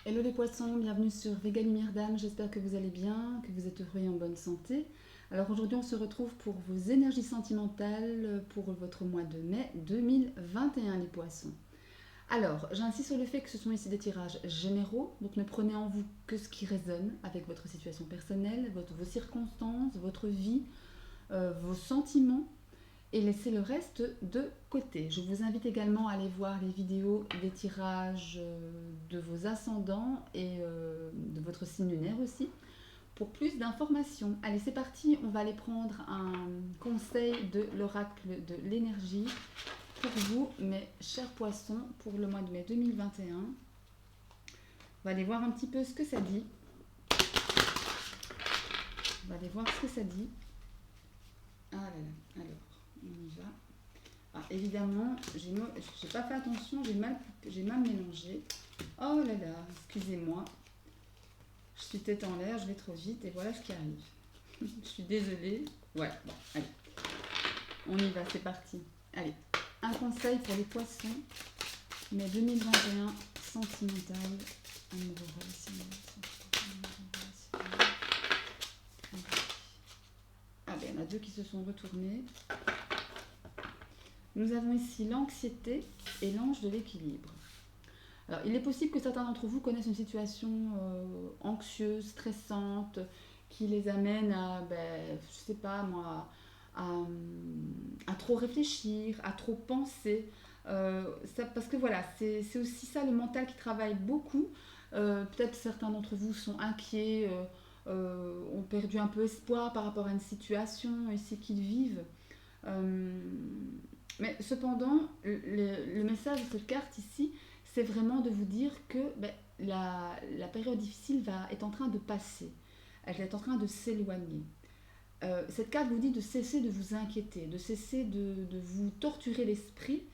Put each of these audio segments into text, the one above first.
Hello les poissons, bienvenue sur Vega Lumière d'âme, j'espère que vous allez bien, que vous êtes heureux et en bonne santé. Alors aujourd'hui on se retrouve pour vos énergies sentimentales pour votre mois de mai 2021 les poissons. Alors j'insiste sur le fait que ce sont ici des tirages généraux, donc ne prenez en vous que ce qui résonne avec votre situation personnelle, vos circonstances, votre vie, vos sentiments et laissez le reste de côté. Je vous invite également à aller voir les vidéos des tirages de vos ascendants et de votre signe lunaire aussi pour plus d'informations. Allez, c'est parti, on va aller prendre un conseil de l'oracle de l'énergie pour vous, mes chers poissons, pour le mois de mai 2021. On va aller voir un petit peu ce que ça dit. On va aller voir ce que ça dit. Ah là là, alors, on y va. Ah, évidemment, j'ai pas fait attention, j'ai mal mélangé. Oh là là, excusez-moi. Je suis tête en l'air, je vais trop vite et voilà ce qui arrive. Je suis désolée. Ouais, bon, allez. On y va, c'est parti. Allez, un conseil pour les poissons. Mai 2021, sentimental, amoureux, relationnel. Ah ben, il y en a deux qui se sont retournés. Nous avons ici l'anxiété et l'ange de l'équilibre. Alors, il est possible que certains d'entre vous connaissent une situation anxieuse, stressante, qui les amène à, je sais pas moi, à trop réfléchir, à trop penser. Parce que voilà, c'est aussi ça le mental qui travaille beaucoup. Peut-être certains d'entre vous sont inquiets, ont perdu un peu espoir par rapport à une situation ici qu'ils vivent. Euh, mais cependant, le message de cette carte ici, c'est vraiment de vous dire que la période difficile est en train de passer. Elle est en train de s'éloigner. Cette carte vous dit de cesser de vous inquiéter, de cesser de vous torturer l'esprit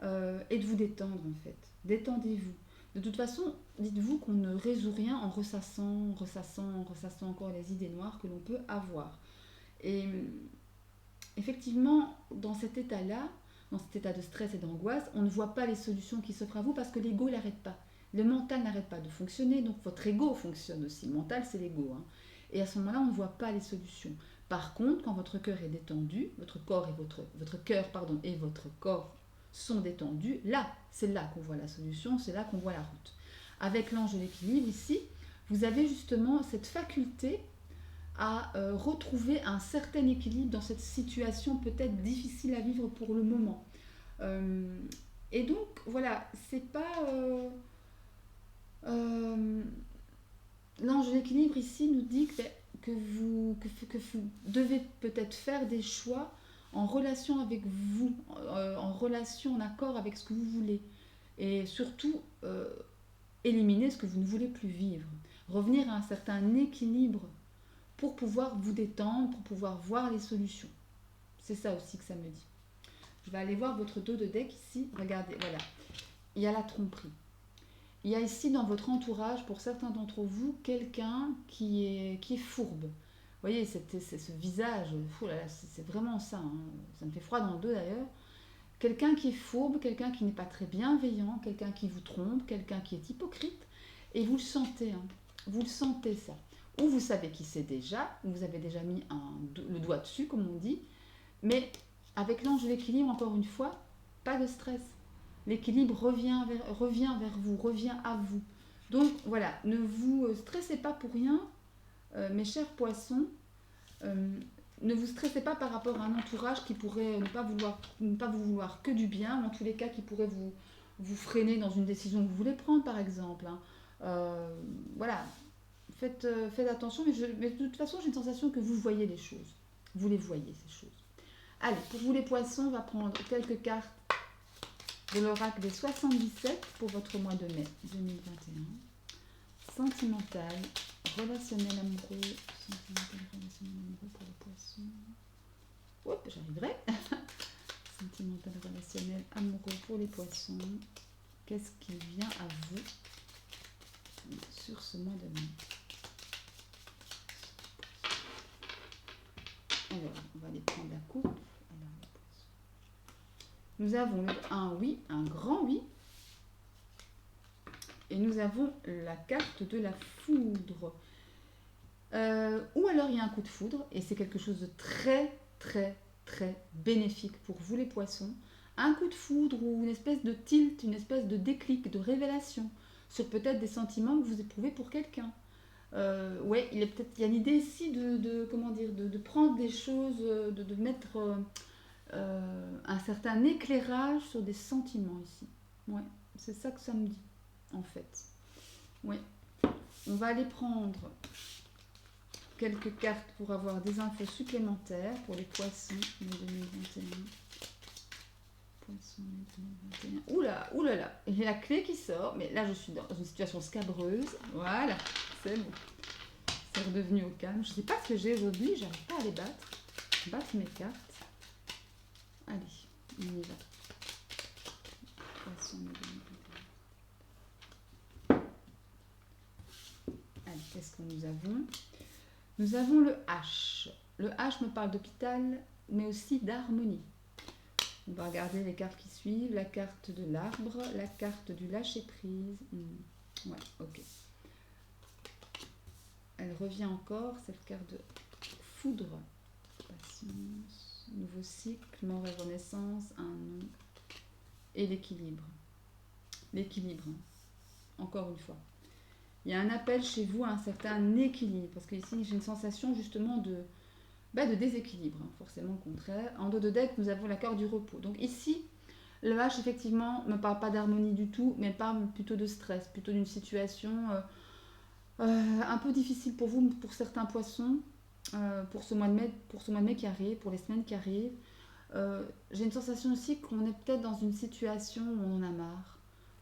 et de vous détendre en fait. Détendez-vous. De toute façon, dites-vous qu'on ne résout rien en ressassant encore les idées noires que l'on peut avoir. Et effectivement, dans cet état-là, dans cet état de stress et d'angoisse, on ne voit pas les solutions qui s'offrent à vous parce que l'ego n'arrête pas. Le mental n'arrête pas de fonctionner, donc votre ego fonctionne aussi. Le mental, c'est l'ego. Hein. Et à ce moment-là, on ne voit pas les solutions. Par contre, quand votre cœur est détendu, votre corps et votre cœur et votre corps sont détendus, là, c'est là qu'on voit la solution, c'est là qu'on voit la route. Avec l'ange de l'équilibre ici, vous avez justement cette faculté à retrouver un certain équilibre dans cette situation peut-être difficile à vivre pour le moment. Euh, et donc, voilà, c'est pas... l'ange de l'équilibre ici nous dit que vous devez peut-être faire des choix en relation avec vous, en relation, en accord avec ce que vous voulez. Et surtout, éliminer ce que vous ne voulez plus vivre. Revenir à un certain équilibre pour pouvoir vous détendre, pour pouvoir voir les solutions. C'est ça aussi que ça me dit. Je vais aller voir votre dos de deck ici. Regardez, voilà. Il y a la tromperie. Il y a ici dans votre entourage, pour certains d'entre vous, quelqu'un qui est fourbe. Vous voyez, c'est ce visage, c'est vraiment ça. Hein. Ça me fait froid dans le dos d'ailleurs. Quelqu'un qui est fourbe, quelqu'un qui n'est pas très bienveillant, quelqu'un qui vous trompe, quelqu'un qui est hypocrite. Et vous le sentez, hein. Vous le sentez ça. Ou vous savez qui c'est déjà, ou vous avez déjà mis le doigt dessus, comme on dit. Mais avec l'ange de l'équilibre, encore une fois, pas de stress. L'équilibre revient vers vous, revient à vous. Donc voilà, ne vous stressez pas pour rien, mes chers poissons. Euh, ne vous stressez pas par rapport à un entourage qui pourrait ne pas vous vouloir que du bien, ou en tous les cas qui pourrait vous freiner dans une décision que vous voulez prendre, par exemple. Hein. Voilà, faites attention, mais de toute façon, j'ai une sensation que vous voyez les choses. Vous les voyez, ces choses. Allez, pour vous les poissons, on va prendre quelques cartes de l'oracle des 77 pour votre mois de mai 2021. Sentimental, relationnel amoureux, sentimental, relationnel amoureux pour les poissons. Hop, j'arriverai. Sentimental, relationnel amoureux pour les poissons. Qu'est-ce qui vient à vous sur ce mois de mai? Alors, on va aller prendre la coupe. Alors, nous avons un oui, un grand oui. Et nous avons la carte de la foudre. Ou alors il y a un coup de foudre, et c'est quelque chose de très, très, très bénéfique pour vous les poissons. Un coup de foudre ou une espèce de tilt, une espèce de déclic, de révélation sur peut-être des sentiments que vous éprouvez pour quelqu'un. Ouais, il y a l'idée ici comment dire, de prendre des choses, de mettre un certain éclairage sur des sentiments ici. Ouais, c'est ça que ça me dit, en fait. Ouais. On va aller prendre quelques cartes pour avoir des infos supplémentaires pour les poissons 2021. Poissons 2021. Oula, oulala, il y a la clé qui sort, mais là je suis dans une situation scabreuse. Voilà, c'est bon. C'est redevenu au calme. Je ne sais pas ce que j'ai aujourd'hui, j'arrive pas à les battre mes cartes. Allez, on y va. Poissons 2021. Allez, qu'est-ce que nous avons? Nous avons le H. Le H me parle d'hôpital, mais aussi d'harmonie. On va regarder les cartes qui suivent. La carte de l'arbre, la carte du lâcher-prise. Ouais, ok. Elle revient encore, cette carte de foudre. Patience, nouveau cycle, mort et renaissance, un nom. Et l'équilibre. L'équilibre, encore une fois. Il y a un appel chez vous à un certain équilibre, parce que ici j'ai une sensation justement de déséquilibre, forcément le contraire. En dos de deck, nous avons la carte du repos. Donc ici, le H effectivement ne parle pas d'harmonie du tout, mais parle plutôt de stress, plutôt d'une situation un peu difficile pour vous, pour certains poissons, pour ce mois de mai qui arrive, pour les semaines qui arrivent. J'ai une sensation aussi qu'on est peut-être dans une situation où on en a marre,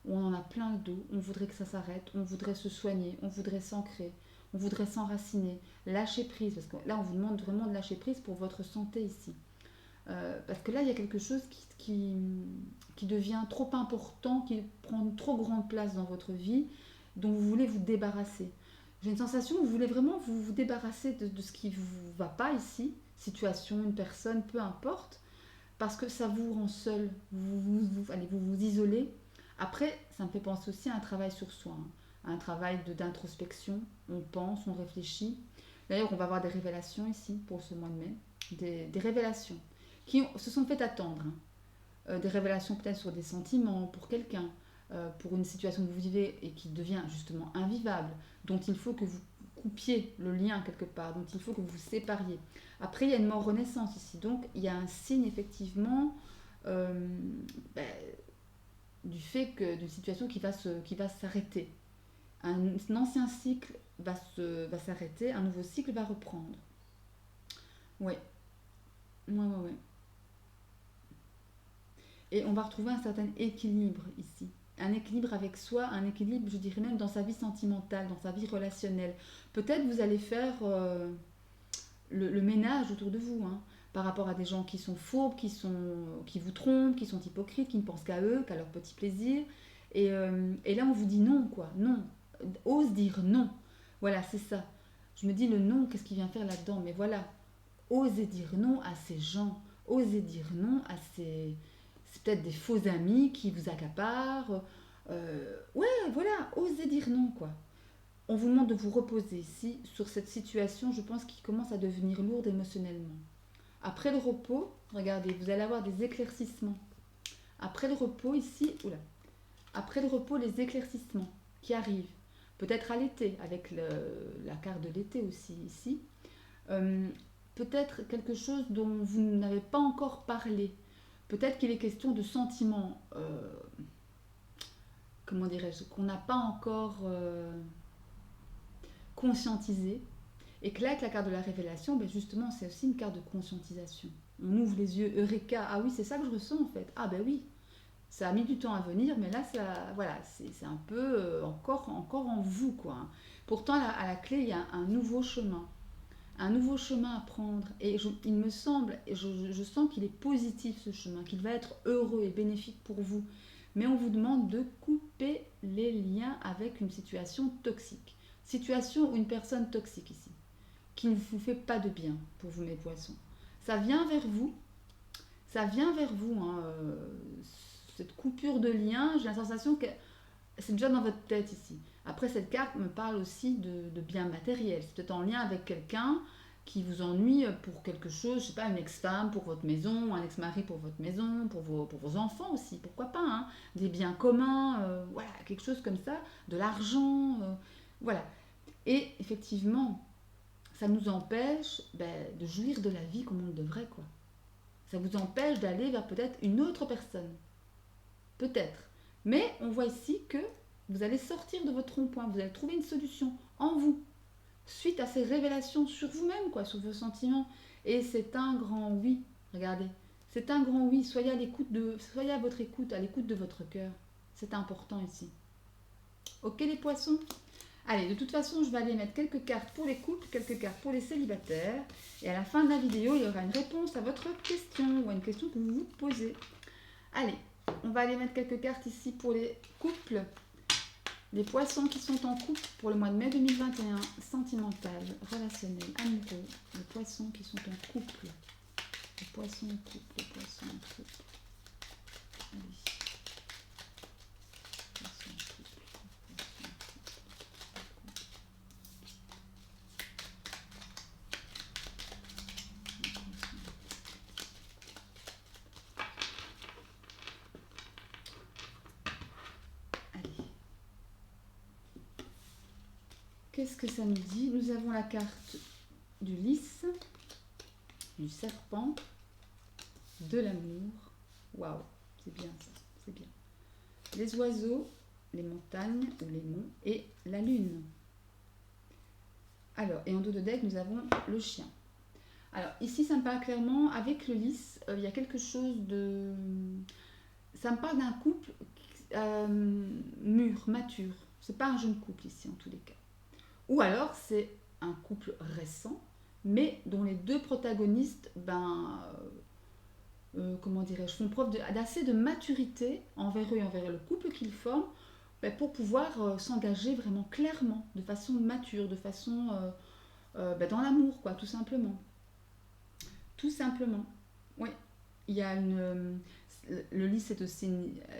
où on en a plein le dos, on voudrait que ça s'arrête, on voudrait se soigner, on voudrait s'ancrer, on voudrait s'enraciner, lâcher prise, parce que là on vous demande vraiment de lâcher prise pour votre santé ici. Parce que là il y a quelque chose qui devient trop important, qui prend une trop grande place dans votre vie, dont vous voulez vous débarrasser. J'ai une sensation où vous voulez vraiment vous débarrasser de ce qui ne vous va pas ici, situation, une personne, peu importe, parce que ça vous rend seul, allez, vous vous isolez. Après, ça me fait penser aussi à un travail sur soi, un travail d'introspection. On pense, on réfléchit. D'ailleurs, on va avoir des révélations ici pour ce mois de mai, des révélations qui se sont faites attendre. Des révélations peut-être sur des sentiments pour quelqu'un, pour une situation que vous vivez et qui devient justement invivable, dont il faut que vous coupiez le lien quelque part, dont il faut que vous vous sépariez. Après, il y a une mort renaissance ici, donc il y a un signe effectivement du fait que d'une situation qui va s'arrêter. Un ancien cycle va s'arrêter, un nouveau cycle va reprendre. Oui. Ouais. Et on va retrouver un certain équilibre ici. Un équilibre avec soi, un équilibre, je dirais même dans sa vie sentimentale, dans sa vie relationnelle. Peut-être vous allez faire le ménage autour de vous, par rapport à des gens qui sont fourbes, qui vous trompent, qui sont hypocrites, qui ne pensent qu'à eux, qu'à leur petit plaisir. Et là, on vous dit non, quoi. Non. Ose dire non. Voilà, c'est ça. Je me dis le non, qu'est-ce qu'il vient faire là-dedans? Mais voilà, osez dire non à ces gens. Osez dire non à ces... C'est peut-être des faux amis qui vous accaparent. Ouais, voilà, osez dire non, quoi. On vous demande de vous reposer ici sur cette situation, je pense, qui commence à devenir lourde émotionnellement. Après le repos, regardez, vous allez avoir des éclaircissements. Après le repos ici, après le repos, les éclaircissements qui arrivent. Peut-être à l'été, avec la carte de l'été aussi ici. Peut-être quelque chose dont vous n'avez pas encore parlé. Peut-être qu'il est question de sentiments, comment dirais-je, qu'on n'a pas encore conscientisé. Et que là, avec la carte de la révélation, ben justement, c'est aussi une carte de conscientisation. On ouvre les yeux, Eureka, ah oui, c'est ça que je ressens en fait. Ah ben oui, ça a mis du temps à venir, mais là, voilà, c'est un peu encore en vous, quoi. Pourtant, à la clé, il y a un nouveau chemin à prendre. Et il me semble, et je sens qu'il est positif ce chemin, qu'il va être heureux et bénéfique pour vous. Mais on vous demande de couper les liens avec une situation toxique. Situation ou une personne toxique ici, qui ne vous fait pas de bien pour vous, mes poissons. Ça vient vers vous, cette coupure de lien, j'ai la sensation que c'est déjà dans votre tête ici. Après, cette carte me parle aussi de biens matériels. C'est peut-être en lien avec quelqu'un qui vous ennuie pour quelque chose, je sais pas, une ex-femme pour votre maison, un ex-mari pour votre maison, pour vos enfants aussi, pourquoi pas, hein, des biens communs, voilà, quelque chose comme ça, de l'argent, voilà. Et effectivement, ça nous empêche de jouir de la vie comme on le devrait, quoi. Ça vous empêche d'aller vers peut-être une autre personne. Peut-être. Mais on voit ici que vous allez sortir de votre rond-point, vous allez trouver une solution en vous, suite à ces révélations sur vous-même, quoi, sur vos sentiments. Et c'est un grand oui. Regardez, c'est un grand oui. Soyez à votre écoute, à l'écoute de votre cœur. C'est important ici. Ok les poissons. Allez, de toute façon, je vais aller mettre quelques cartes pour les couples, quelques cartes pour les célibataires. Et à la fin de la vidéo, il y aura une réponse à votre question ou à une question que vous vous posez. Allez, on va aller mettre quelques cartes ici pour les couples. Les poissons qui sont en couple pour le mois de mai 2021, sentimental, relationnel, amoureux. Les poissons qui sont en couple. Les poissons en couple, les poissons en couple. Allez. Poissons en couple, poissons en couple. Allez. Qu'est-ce que ça nous dit? Nous avons la carte du lys, du serpent, de l'amour. Waouh, c'est bien ça, c'est bien. Les oiseaux, les montagnes ou les monts et la lune. Alors, et en dos de deck, nous avons le chien. Alors, ici, ça me parle clairement, avec le lys, il y a quelque chose de... Ça me parle d'un couple mûr, mature. C'est pas un jeune couple ici, en tous les cas. Ou alors, c'est un couple récent, mais dont les deux protagonistes, comment dirais-je, font preuve d'assez de maturité envers eux et envers le couple qu'ils forment, pour pouvoir s'engager vraiment clairement, de façon mature, de façon dans l'amour, quoi, tout simplement. Tout simplement. Oui. Il y a le lys, c'est aussi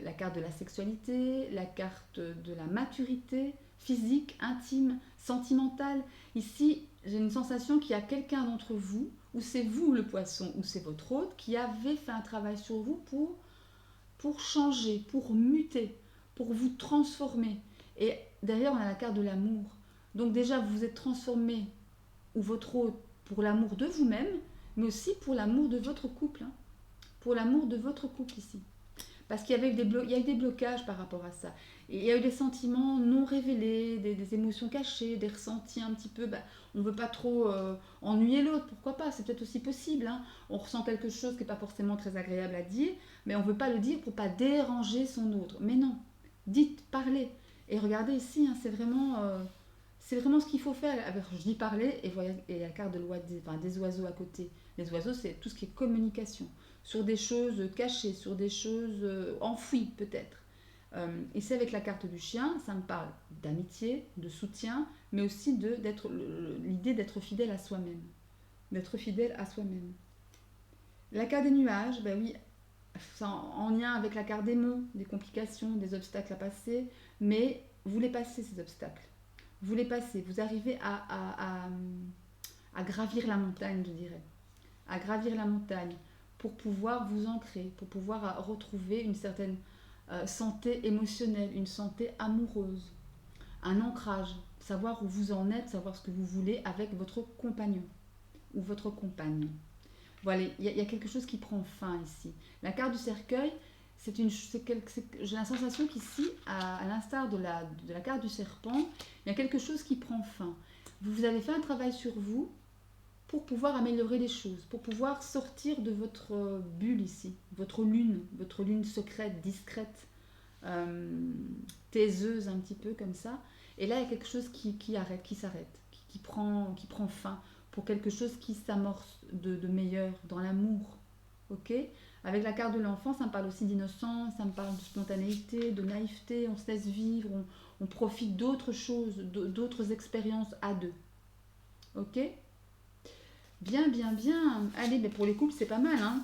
la carte de la sexualité, la carte de la maturité physique, intime, sentimentale. Ici, j'ai une sensation qu'il y a quelqu'un d'entre vous, ou c'est vous le poisson, ou c'est votre hôte, qui avait fait un travail sur vous pour changer, pour muter, pour vous transformer. Et derrière, on a la carte de l'amour. Donc déjà, vous vous êtes transformé, ou votre hôte, pour l'amour de vous-même, mais aussi pour l'amour de votre couple. Hein. Pour l'amour de votre couple ici. Parce qu'il y avait eu des blocages par rapport à ça. Et il y a eu des sentiments non révélés, des émotions cachées, des ressentis un petit peu... on ne veut pas trop ennuyer l'autre, pourquoi pas, c'est peut-être aussi possible. Hein. On ressent quelque chose qui n'est pas forcément très agréable à dire, mais on ne veut pas le dire pour ne pas déranger son autre. Mais non, dites, parlez. Et regardez ici, hein, c'est vraiment ce qu'il faut faire. Alors, je dis parler, et la carte de des oiseaux à côté. Les oiseaux, c'est tout ce qui est communication. Sur des choses cachées, sur des choses enfouies peut-être. Ici avec la carte du chien, ça me parle d'amitié, de soutien, mais aussi l'idée d'être fidèle à soi-même. D'être fidèle à soi-même. La carte des nuages, oui, c'est en lien avec la carte des monts, des complications, des obstacles à passer, mais vous les passez ces obstacles. Vous les passez, vous arrivez à gravir la montagne, je dirais. À gravir la montagne pour pouvoir vous ancrer, pour pouvoir retrouver une certaine santé émotionnelle, une santé amoureuse, un ancrage, savoir où vous en êtes, savoir ce que vous voulez avec votre compagnon ou votre compagne. Voilà, il y a quelque chose qui prend fin ici. La carte du cercueil, j'ai la sensation qu'ici, à l'instar de la carte du serpent, il y a quelque chose qui prend fin. Vous avez fait un travail sur vous pour pouvoir améliorer les choses, pour pouvoir sortir de votre bulle ici, votre lune secrète, discrète, taiseuse un petit peu comme ça. Et là, il y a quelque chose qui s'arrête, qui prend fin, pour quelque chose qui s'amorce de meilleur, dans l'amour. Ok ? Avec la carte de l'enfant, ça me parle aussi d'innocence, ça me parle de spontanéité, de naïveté, on se laisse vivre, on profite d'autres choses, d'autres expériences à deux. Ok ? Bien, bien, bien. Allez, mais pour les couples, c'est pas mal, hein.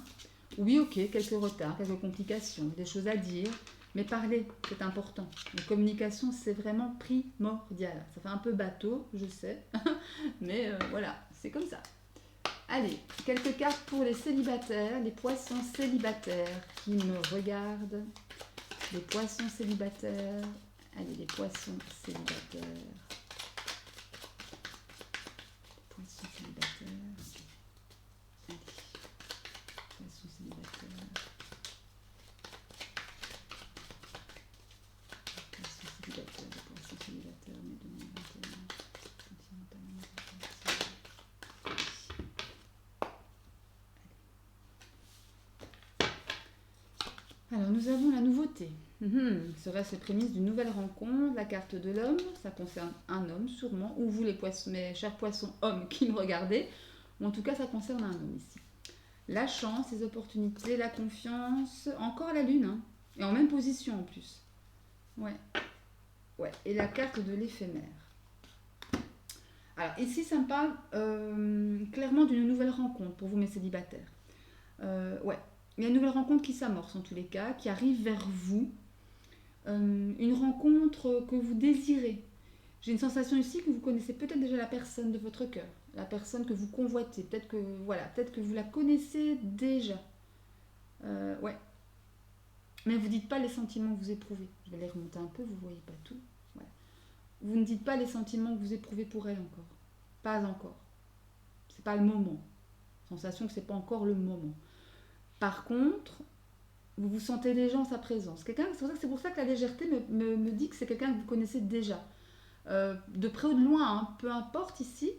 Oui, ok, quelques retards, quelques complications, des choses à dire, Mais parler, c'est important. La communication, c'est vraiment primordial. Ça fait un peu bateau, je sais. Mais voilà, c'est comme ça. Allez, quelques cartes pour les célibataires, les poissons célibataires qui me regardent. Les poissons célibataires. Allez, les poissons célibataires. Les poissons célibataires. Allez, poissons célibataires. Les poissons célibataires, mai 2021. Alors, nous avons la nouveauté. Serait-ce les prémices d'une nouvelle rencontre? La carte de l'homme, ça concerne un homme sûrement, ou vous les poissons, mes chers poissons hommes qui me regardez, ou en tout cas ça concerne un homme ici. La chance, les opportunités, la confiance, encore la lune, hein, et en même position en plus. Ouais. Et la carte de l'éphémère. Alors ici ça me parle clairement d'une nouvelle rencontre pour vous mes célibataires. Il y a une nouvelle rencontre qui s'amorce en tous les cas, qui arrive vers vous. Une rencontre que vous désirez. J'ai une sensation ici que vous connaissez peut-être déjà la personne de votre cœur, la personne que vous convoitez. Peut-être que vous la connaissez déjà. Mais vous ne dites pas les sentiments que vous éprouvez. Je vais les remonter un peu, vous ne voyez pas tout. Voilà. Vous ne dites pas les sentiments que vous éprouvez pour elle encore. Pas encore. C'est pas le moment. Sensation que c'est pas encore le moment. Par contre, vous sentez déjà en sa présence. C'est pour ça que la légèreté me dit que c'est quelqu'un que vous connaissez déjà. De près ou de loin, hein, peu importe ici.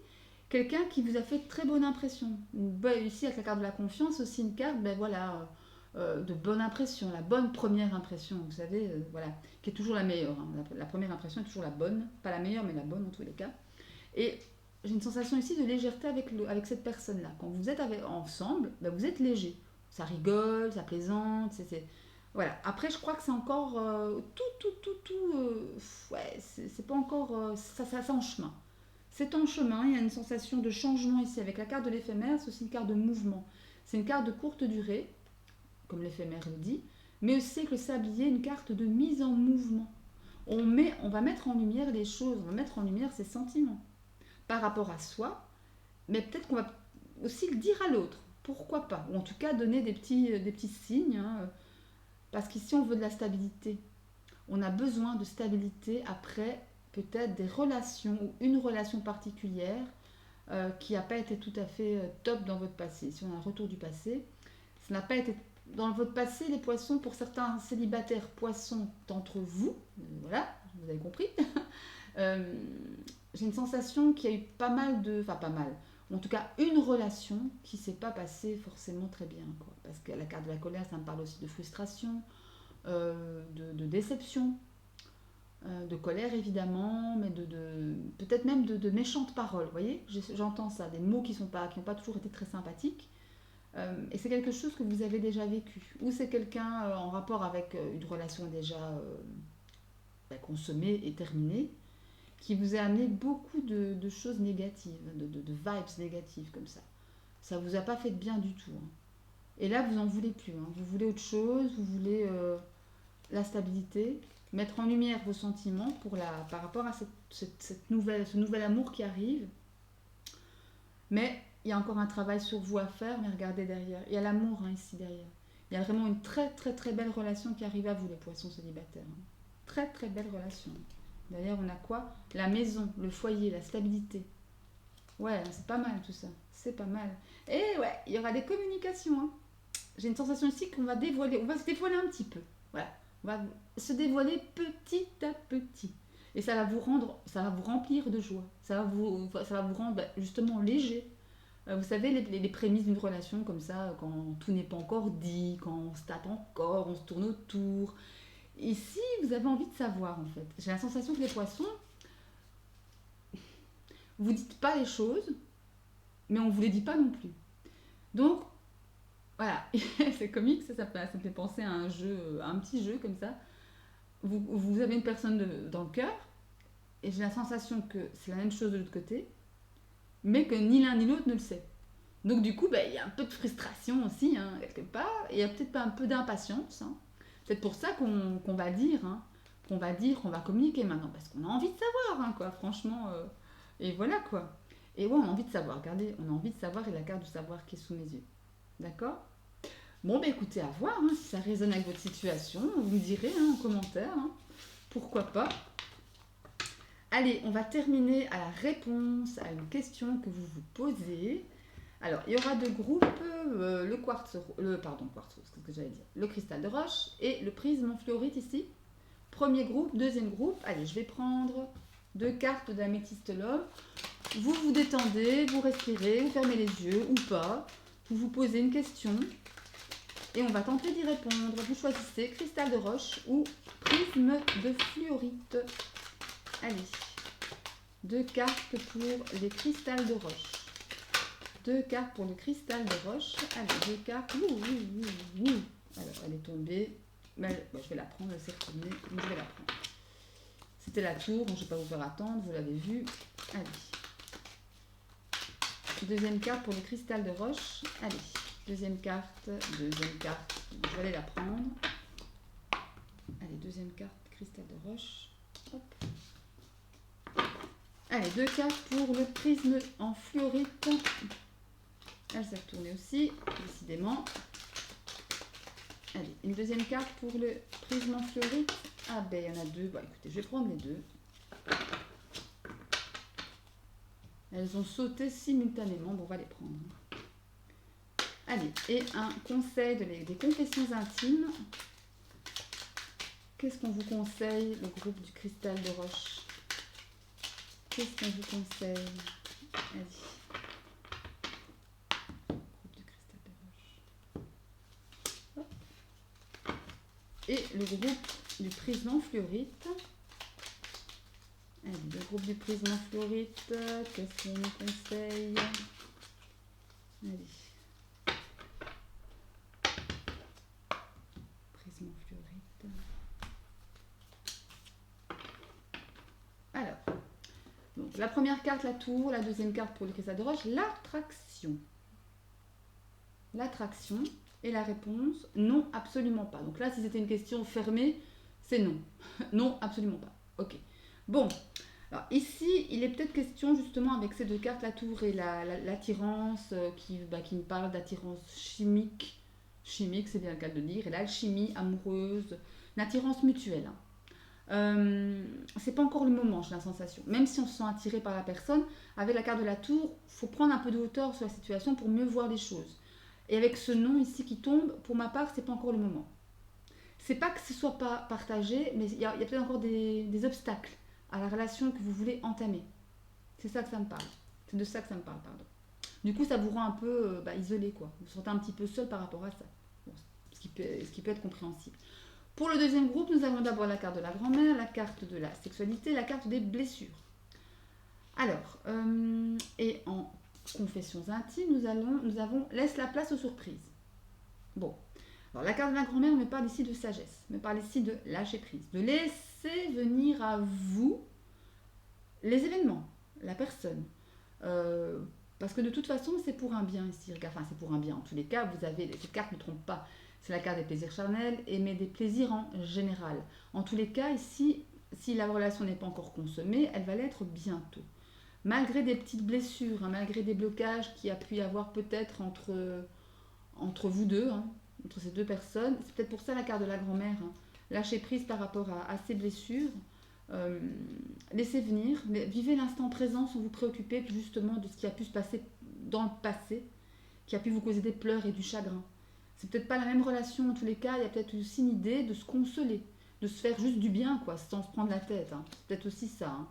Quelqu'un qui vous a fait très bonne impression. Ici, avec la carte de la confiance, aussi une carte de bonne impression. La bonne première impression, vous savez, qui est toujours la meilleure. Hein. La première impression est toujours la bonne. Pas la meilleure, mais la bonne en tous les cas. Et j'ai une sensation ici de légèreté avec cette personne-là. Quand vous êtes ensemble, vous êtes léger. Ça rigole, ça plaisante, voilà. Après, je crois que c'est encore c'est pas encore ça en chemin. C'est en chemin, il y a une sensation de changement ici. Avec la carte de l'éphémère, c'est aussi une carte de mouvement. C'est une carte de courte durée, comme l'éphémère le dit, mais aussi avec le sablier, une carte de mise en mouvement. On va mettre en lumière les choses, on va mettre en lumière ses sentiments par rapport à soi, mais peut-être qu'on va aussi le dire à l'autre. Pourquoi pas? Ou en tout cas donner des petits signes, hein, parce qu'ici on veut de la stabilité. On a besoin de stabilité après peut-être des relations ou une relation particulière qui n'a pas été tout à fait top dans votre passé. Si on a un retour du passé, ça n'a pas été dans votre passé, les poissons, pour certains célibataires poissons d'entre vous, voilà, vous avez compris, j'ai une sensation qu'il y a eu pas mal, en tout cas une relation qui ne s'est pas passée forcément très bien, quoi. Parce que la carte de la colère, ça me parle aussi de frustration, de déception, de colère évidemment, mais peut-être même de méchantes paroles, vous voyez, j'entends ça, des mots qui n'ont pas toujours été très sympathiques, et c'est quelque chose que vous avez déjà vécu, ou c'est quelqu'un en rapport avec une relation déjà consommée et terminée, qui vous a amené beaucoup de choses négatives, de vibes négatives comme ça. Ça vous a pas fait de bien du tout. Hein. Et là, vous n'en voulez plus. Hein. Vous voulez autre chose, vous voulez la stabilité, mettre en lumière vos sentiments par rapport à ce nouvel amour qui arrive. Mais il y a encore un travail sur vous à faire, mais regardez derrière. Il y a l'amour ici derrière. Il y a vraiment une très très très belle relation qui arrive à vous, les poissons célibataires. Hein. Très très belle relation. D'ailleurs, on a quoi? La maison, le foyer, la stabilité. Ouais, c'est pas mal tout ça. C'est pas mal. Et il y aura des communications. Hein. J'ai une sensation ici qu'on va se dévoiler un petit peu. Voilà. On va se dévoiler petit à petit. Et ça va vous remplir de joie. Ça va vous rendre justement léger. Vous savez, les prémices d'une relation comme ça, quand tout n'est pas encore dit, quand on se tape encore, on se tourne autour. Ici, vous avez envie de savoir, en fait. J'ai la sensation que les poissons, vous dites pas les choses, mais on vous les dit pas non plus. Donc, voilà, c'est comique, ça me fait penser à un petit jeu comme ça. Vous avez une personne dans le cœur, et j'ai la sensation que c'est la même chose de l'autre côté, mais que ni l'un ni l'autre ne le sait. Donc du coup, il y a un peu de frustration aussi, hein, quelque part, et il y a peut-être pas un peu d'impatience, hein. peut-être pour ça qu'on va dire, hein, qu'on va communiquer maintenant, parce qu'on a envie de savoir, hein, quoi, franchement. Et voilà, quoi. Et ouais, on a envie de savoir, regardez, on a envie de savoir et la carte du savoir qui est sous mes yeux. D'accord? Bon, bah écoutez, à voir, hein, si ça résonne avec votre situation, vous me direz hein, en commentaire, hein, pourquoi pas. Allez, on va terminer à la réponse à une question que vous vous posez. Alors, il y aura deux groupes, le quartz, qu'est-ce que j'allais dire, le cristal de roche et le prisme en fluorite ici. Premier groupe, deuxième groupe. Allez, je vais prendre deux cartes d'améthyste love. Vous vous détendez, vous respirez, vous fermez les yeux ou pas. Vous vous posez une question et on va tenter d'y répondre. Vous choisissez cristal de roche ou prisme de fluorite. Allez, deux cartes pour les cristals de roche. Deux cartes pour le cristal de roche. Allez, deux cartes. Alors, elle est tombée. Mais, je vais la prendre, elle s'est retournée. Je vais la prendre. C'était la tour, je ne vais pas vous faire attendre, vous l'avez vu. Allez. Deuxième carte pour le cristal de roche. Allez, deuxième carte. Je vais aller la prendre. Allez, deuxième carte, cristal de roche. Hop. Allez, deux cartes pour le prisme en fluorite. Elle s'est retournée aussi, décidément. Allez, une deuxième carte pour le prisme en fluorite. Ah ben, il y en a deux. Bon, écoutez, je vais prendre les deux. Elles ont sauté simultanément. Bon, on va les prendre. Allez, et un conseil des confessions intimes. Qu'est-ce qu'on vous conseille, le groupe du cristal de roche? Qu'est-ce qu'on vous conseille? Allez. Groupe du cristal de roche. Hop. Et le groupe du prisme en fluorite. Allez, le groupe du prisme en fluorite, qu'est-ce qu'on nous conseille? Allez. Prisme en fluorite. Alors, donc la première carte, la tour, la deuxième carte pour le cristal de roche, l'attraction. L'attraction et la réponse, non, absolument pas. Donc là, si c'était une question fermée, c'est non. Non, absolument pas. Ok. Bon, alors ici, il est peut-être question justement avec ces deux cartes, la tour et l'attirance, qui me parle d'attirance chimique. Chimique, c'est bien le cas de le dire, et l'alchimie amoureuse, une attirance mutuelle. C'est pas encore le moment, j'ai la sensation. Même si on se sent attiré par la personne, avec la carte de la tour, il faut prendre un peu de hauteur sur la situation pour mieux voir les choses. Et avec ce nom ici qui tombe, pour ma part, c'est pas encore le moment. C'est pas que ce soit pas partagé, mais il y a peut-être encore des obstacles à la relation que vous voulez entamer. C'est ça que ça me parle. C'est de ça que ça me parle, pardon. Du coup, ça vous rend un peu isolé, quoi. Vous vous sentez un petit peu seul par rapport à ça. Bon, ce qui peut être compréhensible. Pour le deuxième groupe, nous avons d'abord la carte de la grand-mère, la carte de la sexualité, la carte des blessures. Alors, et en confessions intimes, nous avons laisse la place aux surprises. Bon. Alors, la carte de la grand-mère me parle ici de sagesse, me parle ici de lâcher prise, de laisser venir à vous les événements, la personne. Parce que de toute façon, c'est pour un bien ici. Enfin, c'est pour un bien. En tous les cas, vous avez, cette carte ne trompe pas. C'est la carte des plaisirs charnels, mais des plaisirs en général. En tous les cas, ici, si la relation n'est pas encore consommée, elle va l'être bientôt. Malgré des petites blessures, hein, malgré des blocages qu'il y a pu y avoir peut-être entre vous deux, hein, entre ces deux personnes, c'est peut-être pour ça la carte de la grand-mère. Hein. Lâcher prise par rapport à ces blessures. Laissez venir, mais vivez l'instant présent sans vous préoccuper justement de ce qui a pu se passer dans le passé, qui a pu vous causer des pleurs et du chagrin. C'est peut-être pas la même relation en tous les cas, il y a peut-être aussi une idée de se consoler, de se faire juste du bien, quoi, sans se prendre la tête. Hein. C'est peut-être aussi ça. Hein.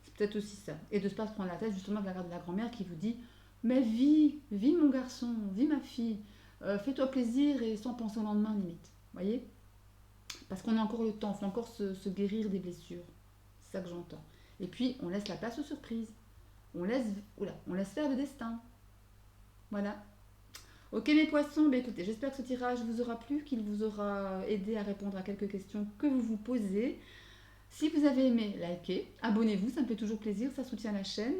C'est peut-être aussi ça. Et de ne pas se prendre la tête justement de la carte de la grand-mère qui vous dit « Mais vis mon garçon, vis ma fille, fais-toi plaisir et sans penser au lendemain limite. » Voyez ? Parce qu'on a encore le temps, il faut encore se guérir des blessures. C'est ça que j'entends. Et puis, on laisse la place aux surprises. On laisse faire le destin. Voilà. Ok mes poissons, bah écoutez, j'espère que ce tirage vous aura plu, qu'il vous aura aidé à répondre à quelques questions que vous vous posez. Si vous avez aimé, likez, abonnez-vous, ça me fait toujours plaisir, ça soutient la chaîne.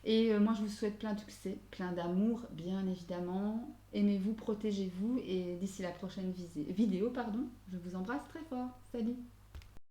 Et moi, je vous souhaite plein de succès, plein d'amour, bien évidemment. Aimez-vous, protégez-vous. Et d'ici la prochaine vidéo, pardon, je vous embrasse très fort. Salut!